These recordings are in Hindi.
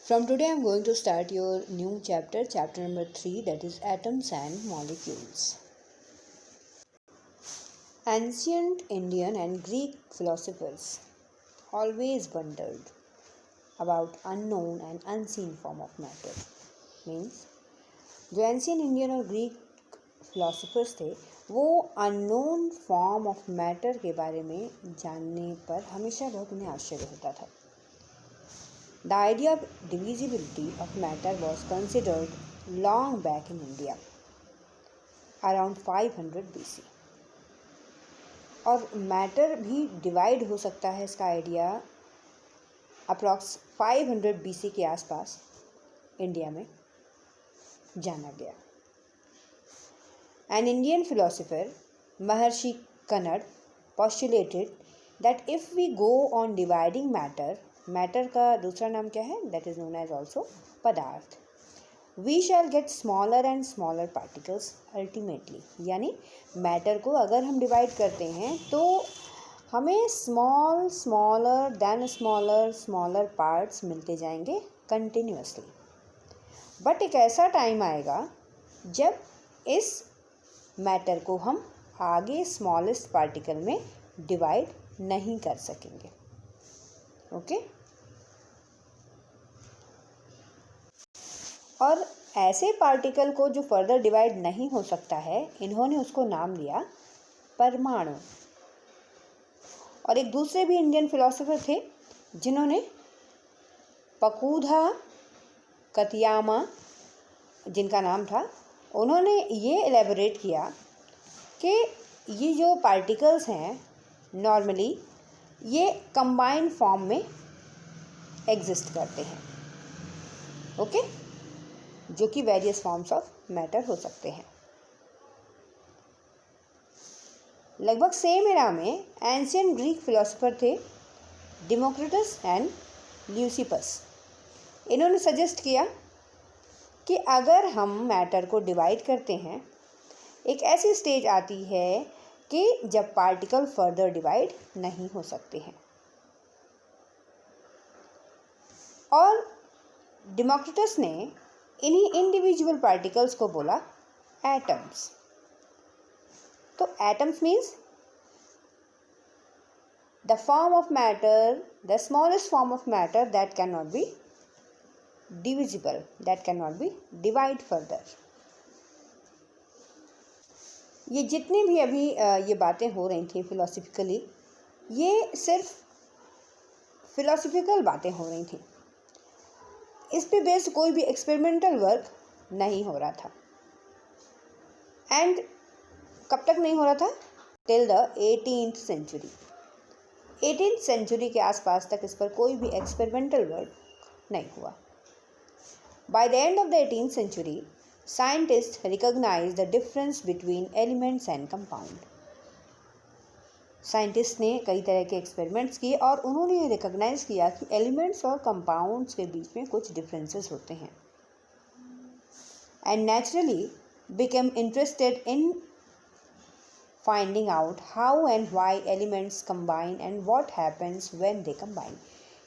From today I am going to start your new chapter, chapter number 3, that is atoms and molecules. Ancient Indian and Greek philosophers always wondered about unknown and unseen form of matter. Means जो एंशियन इंडियन और ग्रीक फिलोसफर्स थे वो अननोन फॉर्म ऑफ मैटर के बारे में जानने पर हमेशा बहुत उन्हें आश्चर्य होता था. The idea of divisibility of matter was considered long back in India, around 500 BC. और मैटर भी डिवाइड हो सकता है, इसका आइडिया अप्रॉक्स 500 BC के आसपास इंडिया में जाना गया. An Indian philosopher, Maharshi Kannad, postulated that if we go on dividing matter, matter का दूसरा नाम क्या है, that is known as also पदार्थ, we shall get smaller and smaller particles ultimately. यानी मैटर को अगर हम डिवाइड करते हैं तो हमें स्मॉलर देन स्मॉलर पार्ट्स मिलते जाएंगे कंटिन्यूसली. बट एक ऐसा टाइम आएगा जब इस मैटर को हम आगे स्मॉलेस्ट पार्टिकल में डिवाइड नहीं कर सकेंगे. ओके और ऐसे पार्टिकल को जो फर्दर डिवाइड नहीं हो सकता है, इन्होंने उसको नाम दिया परमाणु. और एक दूसरे भी इंडियन फिलोसोफर थे जिन्होंने पकूधा कतियामा जिनका नाम था, उन्होंने ये एलेबोरेट किया कि ये जो पार्टिकल्स हैं नॉर्मली ये कंबाइंड फॉर्म में एग्जिस्ट करते हैं. ओके जो कि वेरियस फॉर्म्स ऑफ मैटर हो सकते हैं. लगभग सेम एरा में एंशियंट ग्रीक फिलोसोफर थे डेमोक्रिटस एंड ल्यूसिपस. इन्होंने सजेस्ट किया कि अगर हम मैटर को डिवाइड करते हैं एक ऐसी स्टेज आती है कि जब पार्टिकल फर्दर डिवाइड नहीं हो सकते हैं. और डेमोक्रिटस ने इन्हीं इंडिविजुअल पार्टिकल्स को बोला एटम्स. तो atoms means the form of matter, the smallest form of matter that can not be divisible, that can not be divide further. ये जितनी भी अभी ये बातें हो रही थी फिलोसफिकली, ये सिर्फ फिलोसफिकल बातें हो रही थी. इस पे बेस्ड कोई भी एक्सपेरिमेंटल वर्क नहीं हो रहा था. एंड कब तक नहीं हो रहा था? Till the 18th century. 18th century के आसपास तक इस पर कोई भी एक्सपेरिमेंटल वर्क नहीं हुआ. By the end of the 18th century, scientists recognize the difference between elements and compound. Scientist ने कई तरह के एक्सपेरिमेंट्स किए और उन्होंने ये रिकॉग्नाइज किया कि एलिमेंट्स और कंपाउंड्स के बीच में कुछ डिफरेंसेस होते हैं. And naturally became interested in finding out how and why elements combine and what happens when they combine.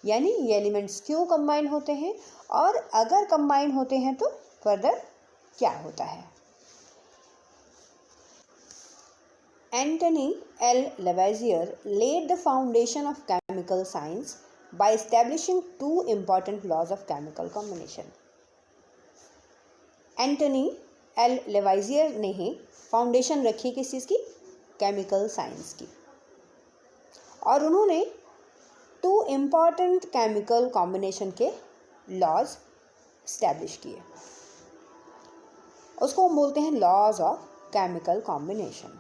यानी ये एलिमेंट्स क्यों कंबाइन होते हैं और अगर कंबाइन होते हैं तो फर्दर क्या होता है. Antony L. Lavoisier laid the foundation of chemical science by establishing two important laws of chemical combination. Antony L. Lavoisier ने ही फाउंडेशन रखी किस चीज़ की? केमिकल साइंस की. और उन्होंने टू इम्पॉर्टेंट केमिकल कॉम्बिनेशन के लॉज इस्टेब्लिश किए. उसको हम बोलते हैं लॉज ऑफ केमिकल कॉम्बिनेशन.